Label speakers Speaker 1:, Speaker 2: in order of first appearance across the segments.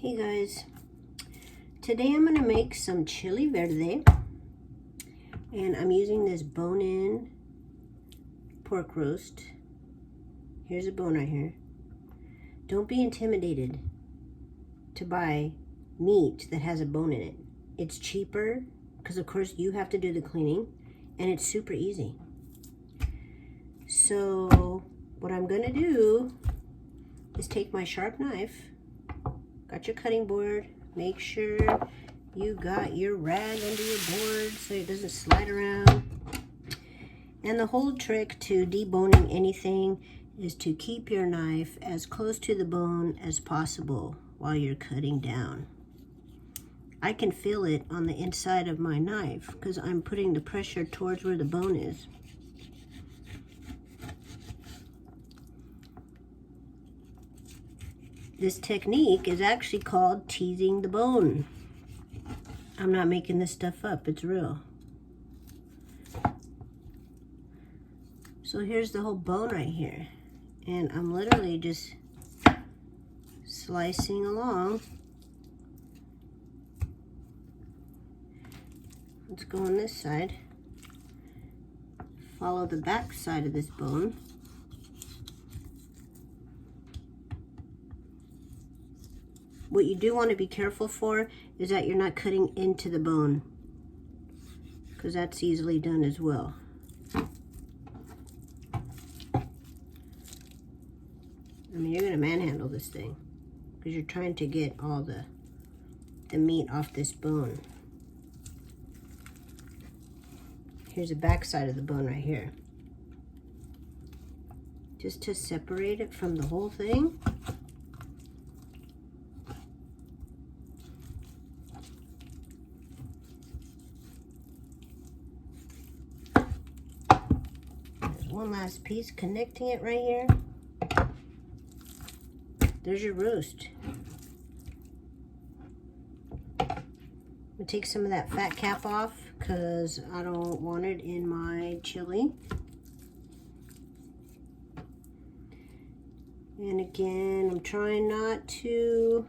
Speaker 1: Hey guys, today I'm going to make some Chile Verde, and I'm using this bone-in pork roast. Here's a bone right here. Don't be intimidated to buy meat that has a bone in it. It's cheaper because of course you have to do the cleaning, and it's super easy. So what I'm going to do is take my sharp knife. Got your cutting board. Make sure you got your rag under your board so it doesn't slide around. And the whole trick to deboning anything is to keep your knife as close to the bone as possible while you're cutting down. I can feel it on the inside of my knife because I'm putting the pressure towards where the bone is. This technique is actually called teasing the bone. I'm not making this stuff up, it's real. So here's the whole bone right here. And I'm literally just slicing along. Let's go on this side. Follow the back side of this bone. What you do want to be careful for is that you're not cutting into the bone, because that's easily done as well. I mean, you're going to manhandle this thing because you're trying to get all the meat off this bone. Here's the back side of the bone right here. Just to separate it from the whole thing. One last piece connecting it right here. There's your roast. I'm gonna take some of that fat cap off because I don't want it in my chili. And again, I'm trying not to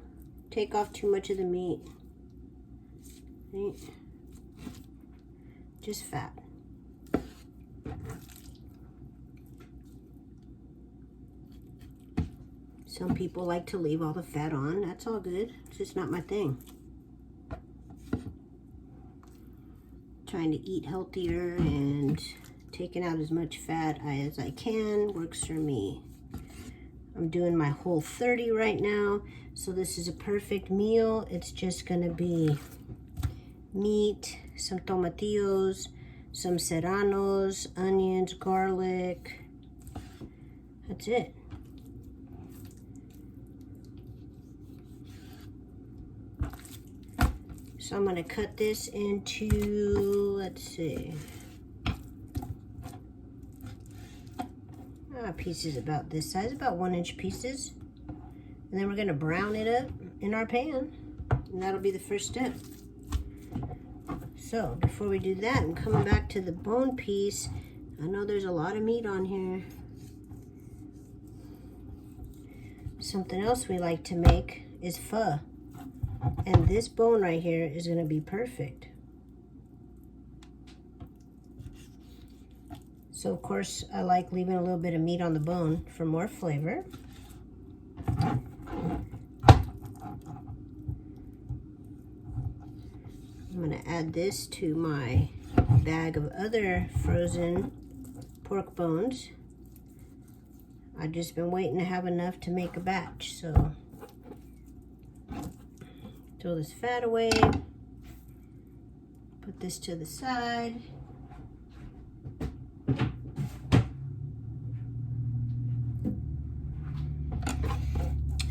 Speaker 1: take off too much of the meat. Right? Just fat. Some people like to leave all the fat on. That's all good. It's just not my thing. Trying to eat healthier and taking out as much fat as I can works for me. I'm doing my Whole 30 right now, so this is a perfect meal. It's just gonna be meat, some tomatillos, some serranos, onions, garlic. That's it. So I'm going to cut this into, let's see, pieces about this size, about 1-inch pieces. And then we're going to brown it up in our pan. And that'll be the first step. So before we do that, I'm coming back to the bone piece. I know there's a lot of meat on here. Something else we like to make is pho. And this bone right here is going to be perfect. So of course I like leaving a little bit of meat on the bone for more flavor. I'm going to add this to my bag of other frozen pork bones. I've just been waiting to have enough to make a batch, so throw this fat away, put this to the side.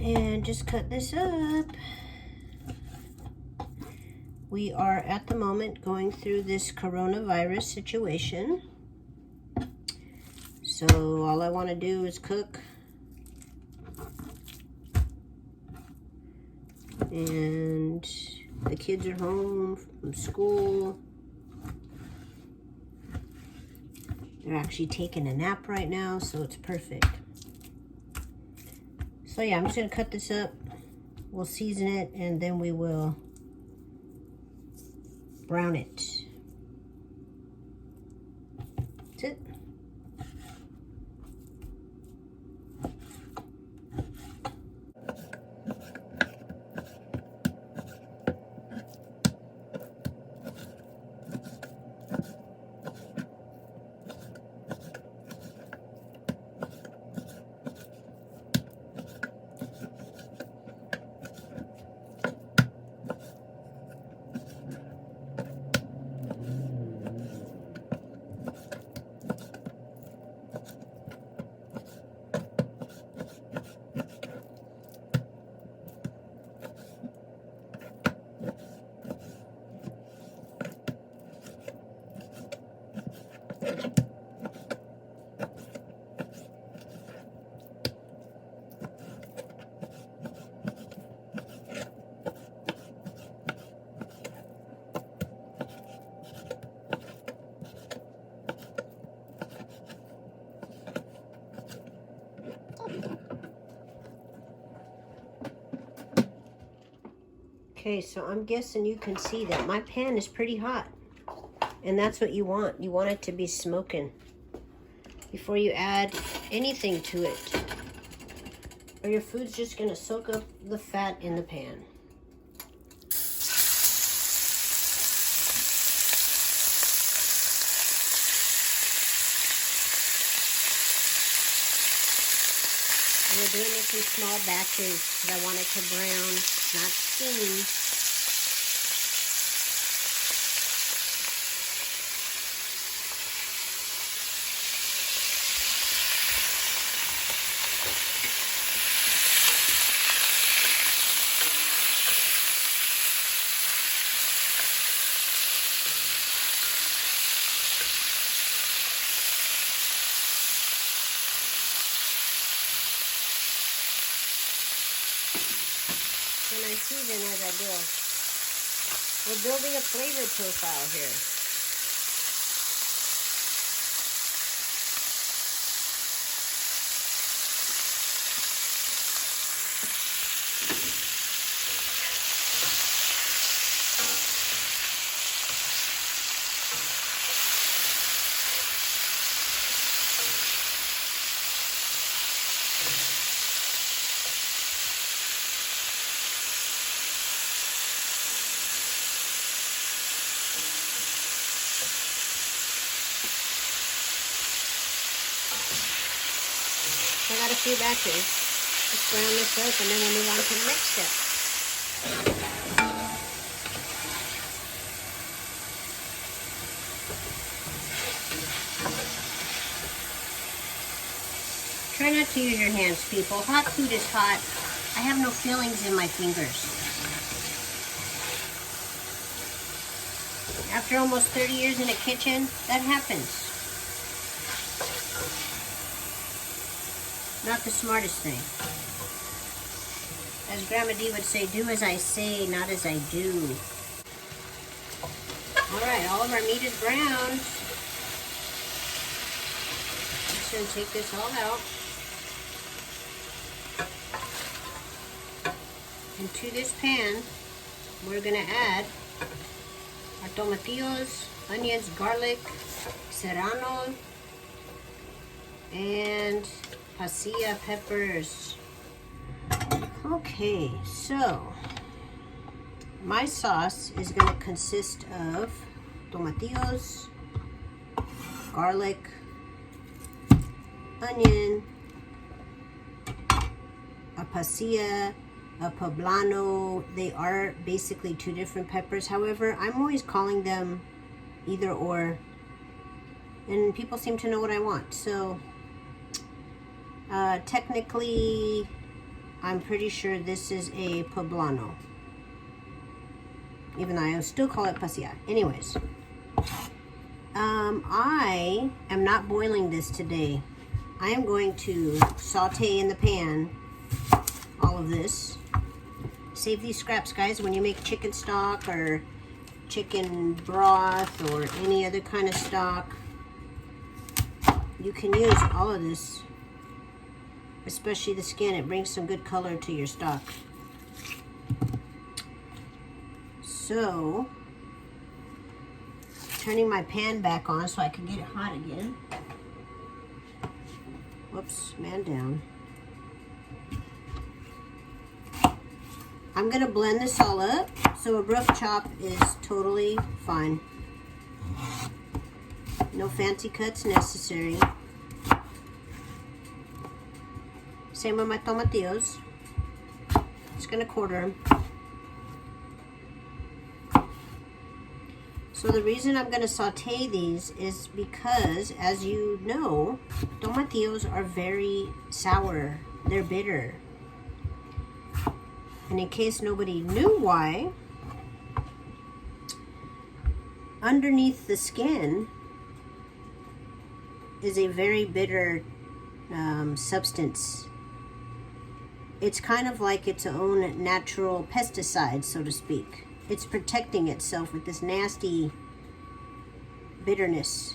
Speaker 1: And just cut this up. We are at the moment going through this coronavirus situation. So all I want to do is cook. And the kids are home from school. They're actually taking a nap right now, so it's perfect. So yeah, I'm just gonna cut this up. We'll season it and then we will brown it. That's it. Okay, so I'm guessing you can see that my pan is pretty hot. And that's what you want. You want it to be smoking before you add anything to it. Or your food's just gonna soak up the fat in the pan. And we're doing this in small batches because I want it to brown, not steam. And I season as I go. We're building a flavor profile here. I got a few batches. Let's brown this up and then we'll move on to the next step. Try not to use your hands, people. Hot food is hot. I have no feelings in my fingers. After almost 30 years in a kitchen, that happens. Not the smartest thing. As Grandma Dee would say, do as I say, not as I do. Alright, all of our meat is browned. Just going to take this all out. Into this pan, we're going to add our tomatillos, onions, garlic, serrano, and pasilla peppers. Okay, so my sauce is going to consist of tomatillos, garlic, onion, a pasilla, a poblano. They are basically two different peppers. However, I'm always calling them either or, and people seem to know what I want. So technically, I'm pretty sure this is a poblano, even though I still call it pasilla. Anyways, I am not boiling this today. I am going to saute in the pan all of this. Save these scraps, guys, when you make chicken stock or chicken broth or any other kind of stock. You can use all of this, especially the skin. It brings some good color to your stock. So, turning my pan back on so I can get it hot again. Whoops, man down. I'm gonna blend this all up, so a rough chop is totally fine. No fancy cuts necessary. Same with my tomatillos. Just gonna quarter them. So the reason I'm gonna saute these is because, as you know, tomatillos are very sour. They're bitter. And in case nobody knew why, underneath the skin is a very bitter substance. It's kind of like its own natural pesticide, so to speak. It's protecting itself with this nasty bitterness,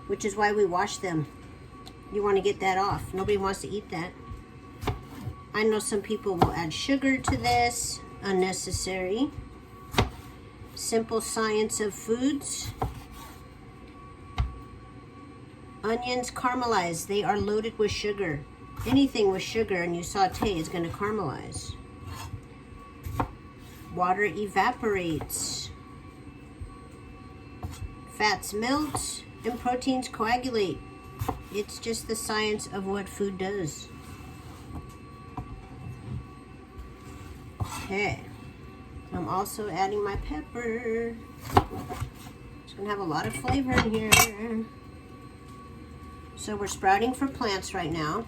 Speaker 1: which is why we wash them. You want to get that off. Nobody wants to eat that. I know some people will add sugar to this. Unnecessary. Simple science of foods. Onions caramelize. They are loaded with sugar. Anything with sugar and you saute is going to caramelize. Water evaporates. Fats melt and proteins coagulate. It's just the science of what food does. Okay. I'm also adding my pepper. It's going to have a lot of flavor in here. So we're sprouting for plants right now.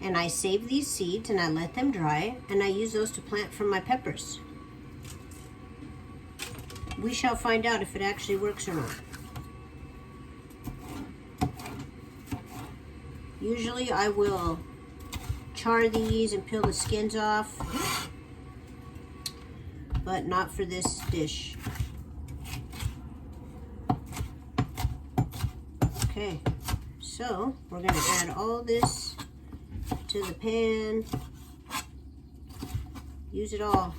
Speaker 1: And I save these seeds and I let them dry. And I use those to plant from my peppers. We shall find out if it actually works or not. Usually I will char these and peel the skins off, but not for this dish. Okay, so we're going to add all this to the pan. Use it all.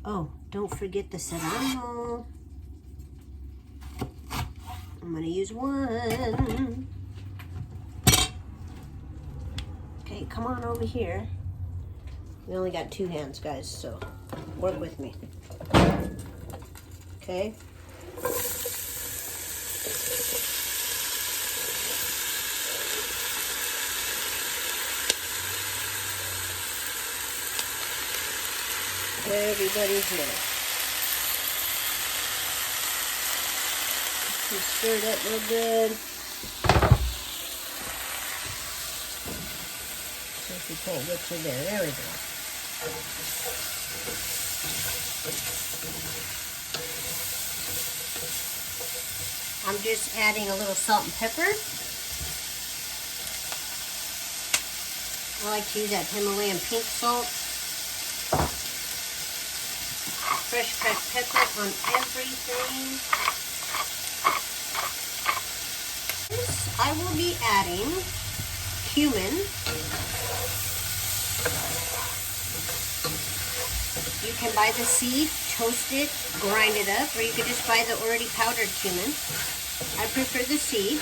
Speaker 1: Oh, don't forget the serrano. I'm going to use one. Okay, come on over here. We only got 2 hands, guys, so work with me. Okay. Everybody's little. Just stir it up real good. See if we can't get to there. There we go. I'm just adding a little salt and pepper. I like to use that Himalayan pink salt. Fresh cracked pepper on everything. This, I will be adding cumin. You can buy the seed, toast it, grind it up, or you could just buy the already powdered cumin. I prefer the seed.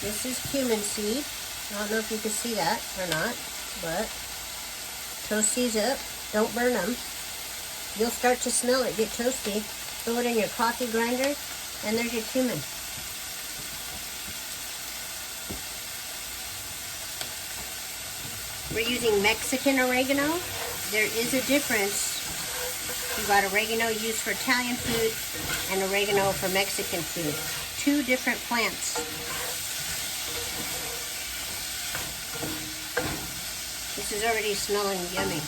Speaker 1: This is cumin seed. I don't know if you can see that or not, but toast these up. Don't burn them. You'll start to smell it get toasty. Throw it in your coffee grinder, and there's your cumin. We're using Mexican oregano. There is a difference. You got oregano used for Italian food and oregano for Mexican food. 2 different plants. This is already smelling yummy.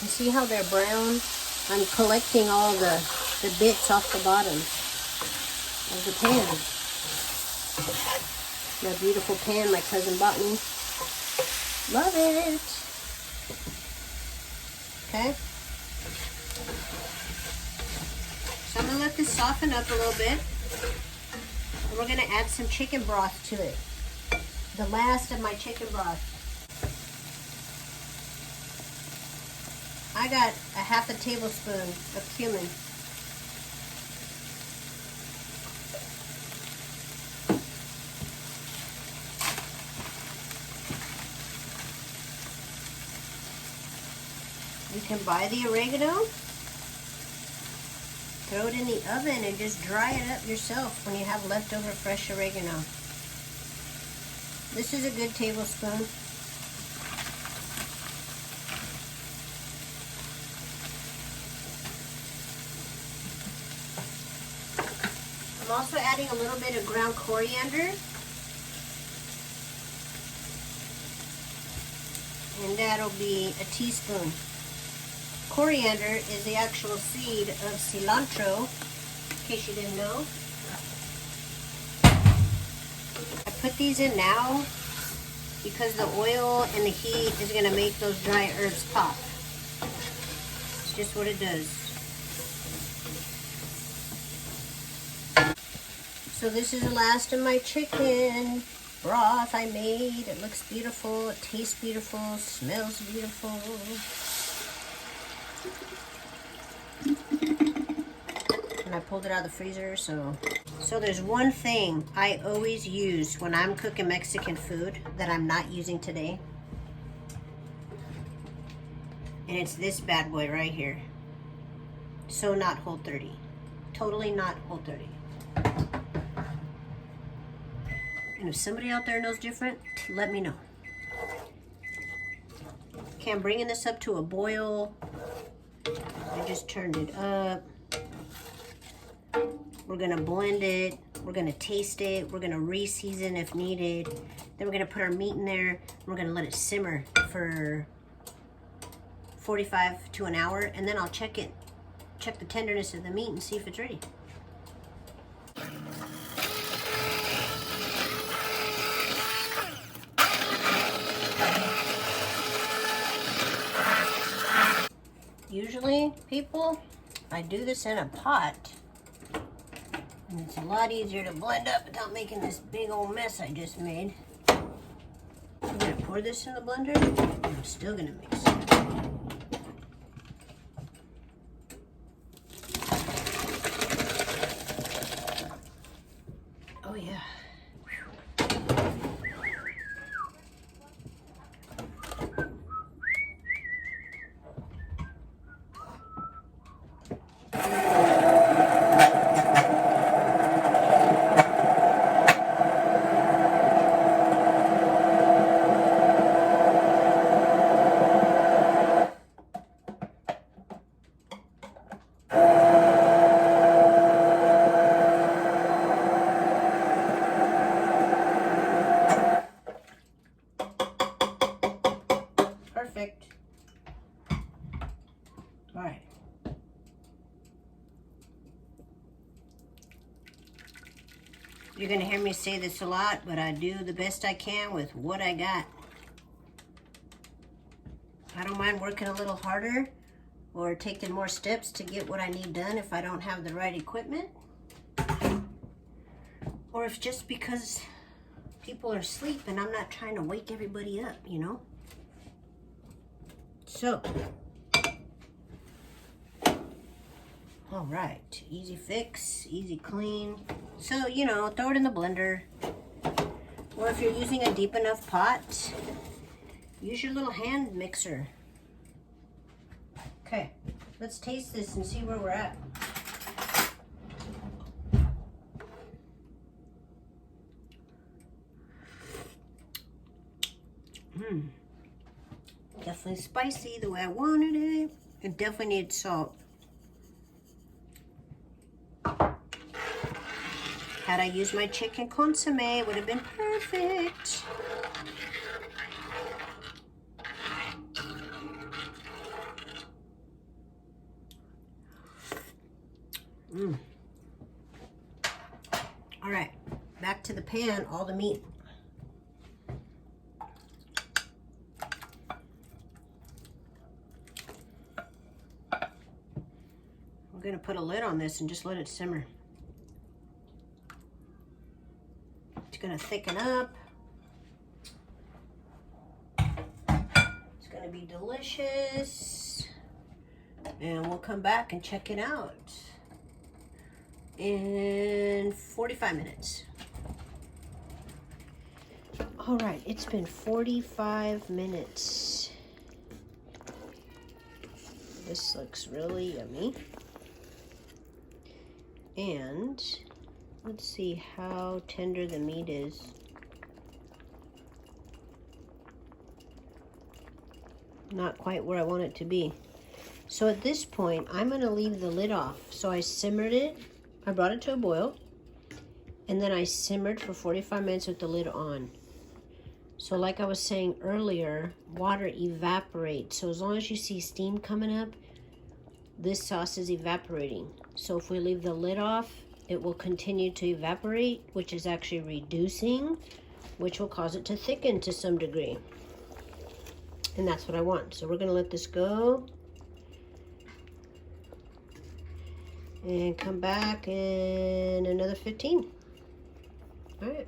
Speaker 1: You see how they're brown? I'm collecting all the bits off the bottom of the pan. My beautiful pan my cousin bought me. Love it. Okay. this soften up a little bit. And we're gonna add some chicken broth to it. The last of my chicken broth. I got a half a tablespoon of cumin. You can buy the oregano, throw it in the oven and just dry it up yourself when you have leftover fresh oregano. This is a good tablespoon. I'm also adding a little bit of ground coriander. And that'll be a teaspoon. Coriander is the actual seed of cilantro, in case you didn't know. I put these in now because the oil and the heat is going to make those dry herbs pop. It's just what it does. So this is the last of my chicken broth I made. It looks beautiful, it tastes beautiful, smells beautiful. And I pulled it out of the freezer, so there's one thing I always use when I'm cooking Mexican food that I'm not using today. And it's this bad boy right here. So not Whole30. Totally not Whole30. And if somebody out there knows different, let me know. Okay, I'm bringing this up to a boil. I just turned it up. We're gonna blend it. We're gonna taste it. We're gonna re-season if needed. Then we're gonna put our meat in there. We're gonna let it simmer for 45 to an hour, and then I'll check it. Check the tenderness of the meat and see if it's ready. Usually, people, I do this in a pot, and it's a lot easier to blend up without making this big old mess I just made. I'm gonna pour this in the blender, and I'm still gonna mix it. Oh yeah. Perfect. All right. You're gonna hear me say this a lot, but I do the best I can with what I got. I don't mind working a little harder or taking more steps to get what I need done if I don't have the right equipment. Or if just because people are asleep and I'm not trying to wake everybody up, you know? So, all right, easy fix, easy clean. So, you know, throw it in the blender. Or if you're using a deep enough pot, use your little hand mixer. Okay, let's taste this and see where we're at. Definitely spicy the way I wanted it. It definitely needs salt. Had I used my chicken consomme, it would have been perfect. All right, back to the pan, all the meat. gonna put a lid on this and just let it simmer. It's gonna thicken up. It's gonna be delicious. And we'll come back and check it out in 45 minutes. All right, it's been 45 minutes. This looks really yummy. And let's see how tender the meat is. Not quite where I want it to be. So at this point, I'm gonna leave the lid off. So I simmered it, I brought it to a boil, and then I simmered for 45 minutes with the lid on. So like I was saying earlier, water evaporates. So as long as you see steam coming up, this sauce is evaporating. So if we leave the lid off, it will continue to evaporate, which is actually reducing, which will cause it to thicken to some degree. And that's what I want. So we're gonna let this go. And come back in another 15. All right.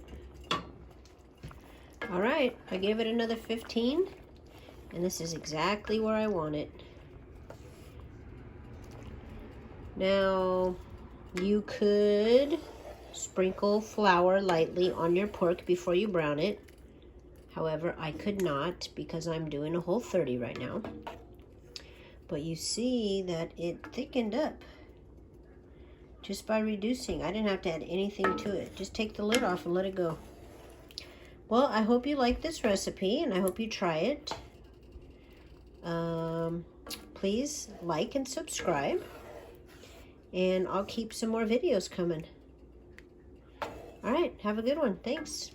Speaker 1: All right, I gave it another 15, and this is exactly where I want it. Now, you could sprinkle flour lightly on your pork before you brown it. However, I could not because I'm doing a Whole30 right now. But you see that it thickened up just by reducing. I didn't have to add anything to it. Just take the lid off and let it go. Well, I hope you like this recipe, and I hope you try it. Please like and subscribe, and I'll keep some more videos coming. All right, have a good one. Thanks.